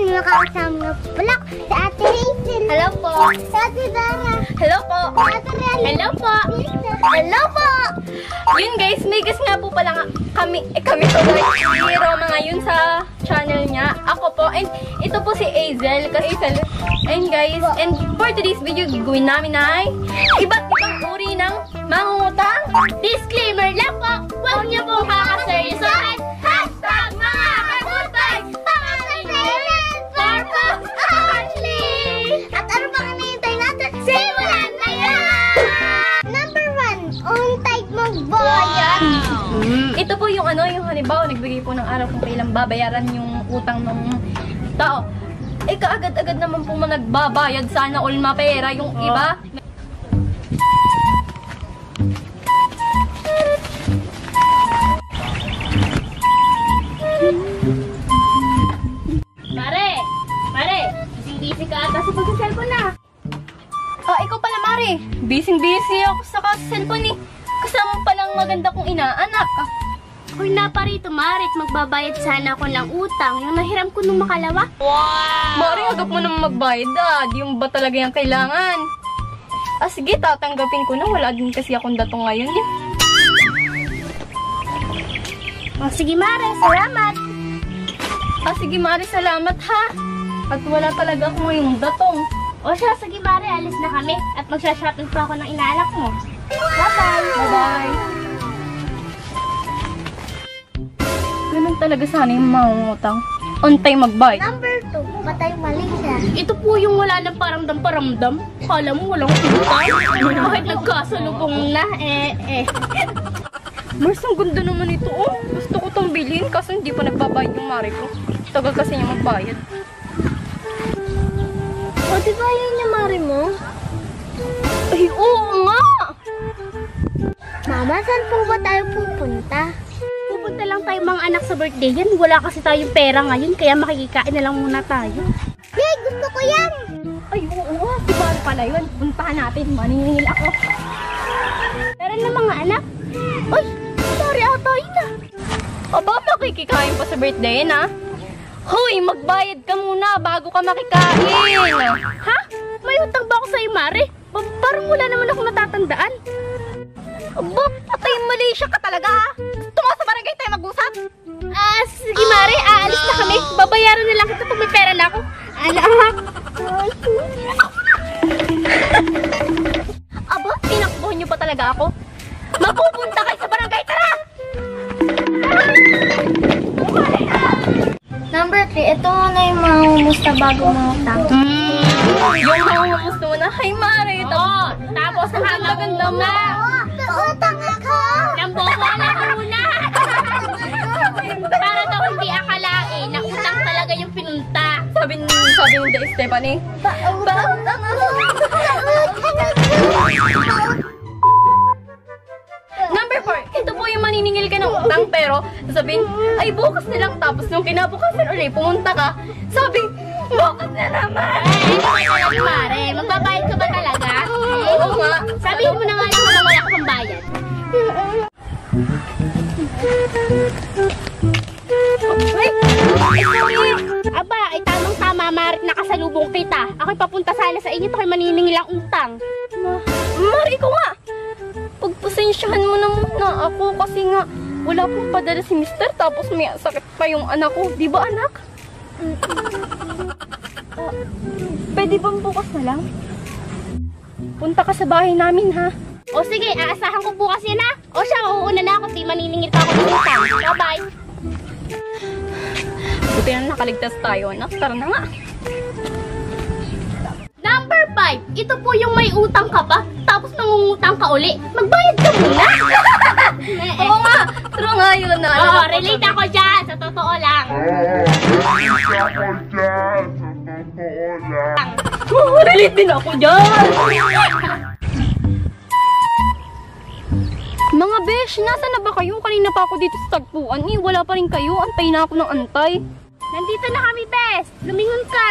may makakasama pala si Ate Hazel. Hello po. Si Ate Dara. Hello po. Si Ate Rally. Hello po. Hello po. Yun guys, may guest nga po pala kami tuloy. Si Roma ngayon sa channel niya. Ako po. And ito po si Hazel. And guys, and for today's video, gagawin namin ay iba't ibang uri ng mangungutang. Disclaimer lang po. Huwag niyo pong kakaseryosohan. Hashtag mga kagutay. Purpose only. At ano pang hinihintay natin? Simulan na yan! Number 1, on tight magbayad. Ito po yung yung halimbawa, nagbigay po ng araw kung kailan babayaran yung utang ng tao. Eh, kaagad-agad naman po nagbabayad, sana all mapera yung iba. Mare, busy ka ata sa pag-cellphone na. Ikaw pala, Mare. Busy ako sa cellphone eh. Kasama palang maganda kong inaanak. Hoy na pa rito, Marit. Magbabayad sana ako ng utang. Yung nahiram ko nung makalawa. Wow! Mare, agap mo naman magbayad Di yung ba talaga yung kailangan? Sige, tatanggapin ko na. Wala din kasi akong dato ngayon eh. Sige, Mare. Salamat. Sige, Mare. Salamat ha. At wala talaga ako ngayong datong. O siya, sige, Mare. Alis na kami. At magsha-shopping pa ako ng inaanak mo. Bye-bye. Bye-bye. Ganun talaga sana yung mangungutang. On time magbayad. Number 2, patay mali siya. Ito po yung wala nang paramdam. Kala mo walang utang. Kahit nagkasalubong na, Mars, ang ganda naman ito, oh. Gusto ko itong bilhin kasi hindi pa nagbabayad yung mare ko. Tagal kasi niya magbayad. O, diba yun yung mare mo? Ay, oo nga! Mama, saan po ba tayo pupunta? Pupunta lang tayo mga anak sa birthday yan. Wala kasi tayong pera ngayon, kaya makikikain na lang muna tayo. Yay, gusto ko yan! Ay, oo, si Bar pala yun. Puntahan natin, maningil ako. Pero na mga anak, Ay, sorry ata yun ah. Aba, makikikain pa sa birthday na. Hoy, magbayad ka muna bago ka makikain. Ha? May utang ba ako sa'yo, Mare? Parang wala naman ako natatandaan. Aba, patay Malaysia ka talaga ha? Tungo sa barangay tayo mag-usap? sige, Mare, aalis na kami. Babayaran na lang kita pag may pera na ako. Anak! Aba, tinakbuhan niyo pa talaga ako. Mapupunta kayo sa barangay, tara! Number 3, ito na yung mga humusta bago mga utang. Yung mahuhumus muna. Hi, Mare! Tapos nakakaganda mo. Utang ako! Nambobola ko muna! Para daw hindi akalain na utang talaga yung pinunta. Sabi ni Stephanie. Pautang ako! Number 4, ito po yung maniningil ka ng utang pero sabihin, ay bukas na lang tapos nung kinabukasan ulit pumunta ka, sabi, bukas na naman! Ay, ano talaga, Mare? Magbabayad ka ba talaga? Oo nga. Sabihin mo na nga lang na wala ka pang bayad. Aba, ay tamang-tama, Marit, nakasalubong kita. Ako'y papunta sana sa inyo, ako'y maniningil ang utang. Mari ko nga! Pagpasensyahan mo na muna ako kasi nga wala pong padala si Mister tapos may sakit pa yung anak ko. Di ba, anak? Pwede bang bukas na lang? Punta ka sa bahay namin, ha? O sige, aasahan ko bukas yan ha. O siya, uuuna na ako. Di maniningil pa ako ng utang. Bye-bye. Buti na nakaligtas tayo, anak. Tara na nga. Number 5, ito po yung may utang ka pa, tapos nangungutang ka uli. Magbayad ka muna. Oo nga. True nga yun. Oo, relate ako dyan. Sa totoo lang. Relate din ako dyan. Mga besh, nasa na ba kayo? Kanina pa ako dito sa tagpuan. Wala pa rin kayo. Antay na ako ng antay. Nandito na kami, Bes. Lumingon ka.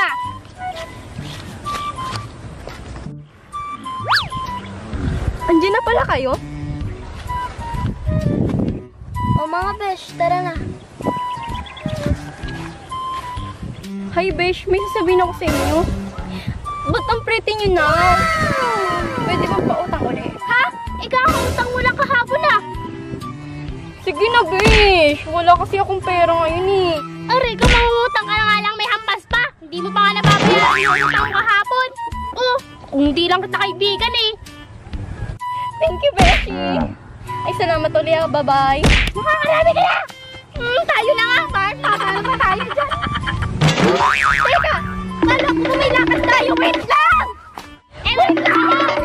Andiyan na pala kayo? O mga besh, tara na. Hi, Besh. May sasabihin ako sa inyo. Ba't ang pretty nyo na? Pwede ba pautang ulit? Ha? Ikakautang mo lang kahapon ah. Sige na, Besh. Wala kasi akong pera ngayon eh. Aray, kung mangungutang ka na nga lang may hampas pa. Hindi mo pa nga nababayaran yung utang mo kahapon. Oh, kung hindi lang kita kaibigan eh. Thank you, Beshi. Ay, salamat ulit. Bye-bye. Makakarami ka na! Tayo na nga, Mark. Nakakala pa tayo dyan. Teka, kala ko may lakad tayo. Wait lang! Wait lang!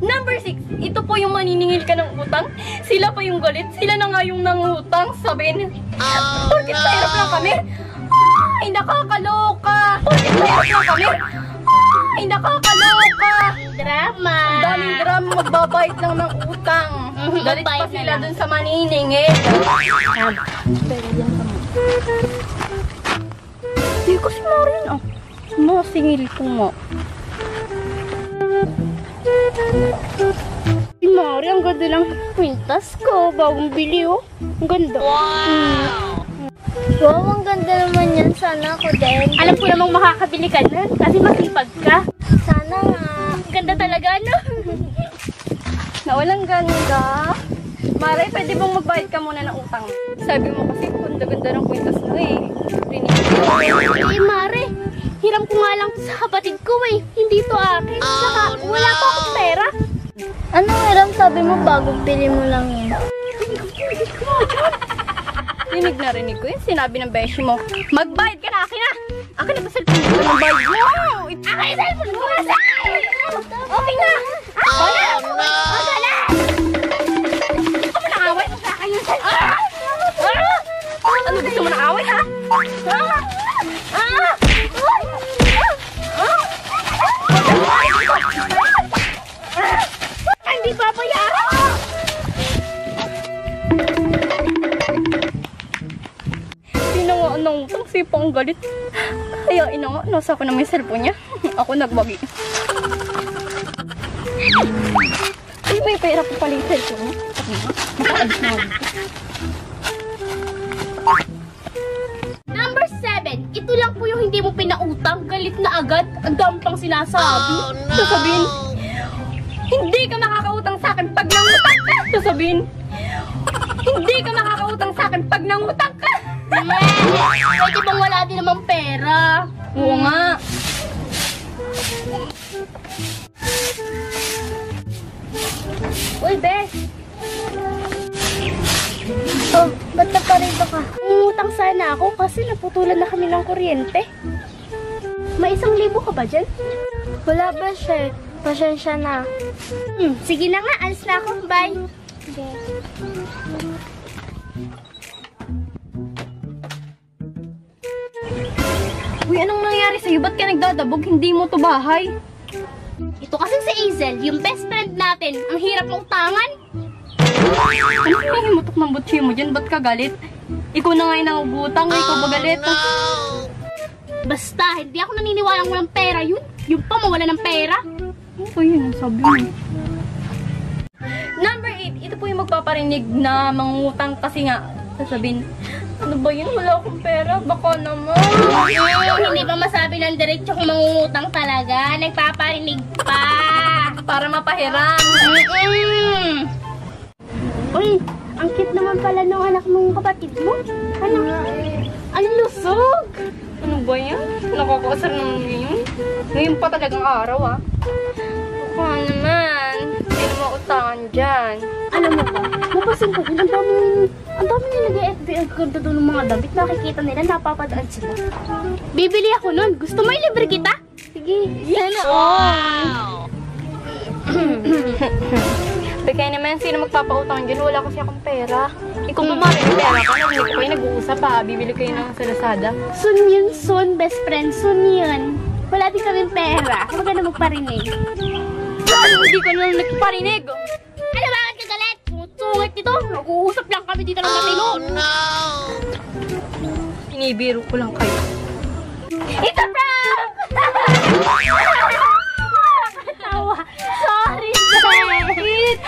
Number 6, ito po yung maniningil ka ng utang. Sila pa yung galit. Sila na nga yung nangutang. Sabihin, bakit mahirap lang kami? Ay, nakakaloka. Bakit mahirap lang kami? Ay, nakakaloka. Drama. Daming drama, magbabayad lang ng utang. Galit pa Magbayad na sila lang. dun sa maniningil. Hindi ko si Marin, ah. Masingil ko nga. Si Mari, ang ganda lang kwintas ko. Bagong bili oh. Ang ganda. Wow, ang ganda naman yan. Sana ako din. Alam ko namang makakabili ka nun kasi masipag ka. Sana nga. Ang ganda talaga, no? Na walang ganda. Maray, pwede bang magbayad ka muna ng utang? Sabi mo kasi ganda-ganda ng kwintas mo eh. Eh, Mare, hiram ko nga lang sa kapatid ko eh. Hindi to akin. Saka, wala pa akong pera. Anong hiram sabi mo bagong pili mo lang yan? Rinig ko yun. Sinabi ng beshi mo, magbayad ka na, akin na! Akin na ba cellphone ko ng bayad mo? Akin yung cellphone ko nasa! Okay na! Oh no! Magala! Gusto mo nakaway mo sa akin yung cellphone? Ano gusto mo na away, ha? Hindi pa bayaran! Sino nga anong utang? Sipa ang galit. Kaya ina nga, nasa ko na may cellphone niya. Ako nagbagi. Ay, may pera pa pala yung cellphone niya. Nakaalis na ako. Number 7, ito lang po yung hindi mo pinautang. Galit na agad. Ang dami pang sinasabi. Sasabihin, hindi ka makakautang sa akin pag nangutang ka. Sasabihin, hindi ka makakautang sa akin pag nangutang ka. Pwede bang wala din namang pera? Oo nga. Uy, Bes! Oh, ba't naparito ka? Umutang sana ako kasi naputulan na kami ng kuryente. May 1,000 ka ba dyan? Wala ba siya? Pasensya na. Sige na nga, alis na ako. Bye! Uy, anong nangyari sa'yo? Ba't ka nagdadabog? Hindi mo to bahay. Ito kasi si Hazel, yung best friend natin. Ang hirap ng utangan. Ano yung himutok ng butsi mo dyan? Ba't ka galit? Ikaw na nga yung nangugutang. Ikaw ba galit? Basta, hindi ako naniniwalang walang pera yun. Yung pa mawala ng pera. Ano yun ang sabi mo? Number 8, ito po yung magpaparinig na mangungutang kasi nga sasabihin, ano ba yun? Wala akong pera. Baka naman. Hindi ba masabi ng diretso kung mangungutang talaga? Nagpaparinig pa. Para mapahiram. Uy, ang cute naman pala nung anak mong kapatid mo. Ano? Ang lusog. Ano ba yan? Nakakaasar naman yun. Ngayon pa talagang araw, ah. Baka naman. Hindi na mautangan dyan. Alam mo ba, napasin ko din, ang dami nila nag-FB ang ganda doon ng mga damit. Nakikita nila, napapadaan sila. Bibili ako nun. Gusto mo ilibre kita? Sige. Sana all. Kaya naman, sino magpapautang dyan? Wala kasi akong pera. Ikaw ba may pera ka? Narinig ko kayo nag-uusap ha. Bibili kayo ng sa Lazada. Soon yun, soon, best friend. Soon yun. Wala din kaming pera. Huwag ka na magparinig. Hindi ko na nagparinig. Ano, bakit ka galit? Sungit nito. Nag-uusap lang kami dito ng matino. Inibiro ko lang kayo. It's a prank! Nakakatawa. Sorry, Jet.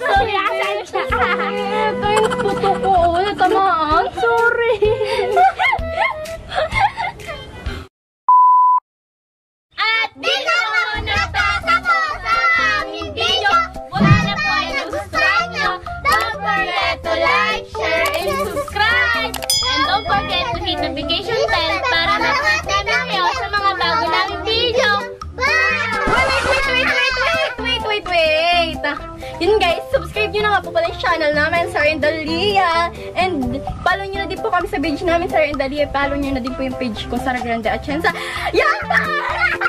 Sorry, asan siya? Ito yung puto ko. Natamaan. to like, share, and subscribe! And don't forget to hit notification bell para ma-update namin kayo sa mga bago naming video! Wait! Yun guys, subscribe nyo na nga po pala yung channel namin, Sarah and Dalia. And follow nyo na din po kami sa page namin, Sarah and Dalia. Follow nyo na din po yung page ko, Sarah Grande Atienza. Yan!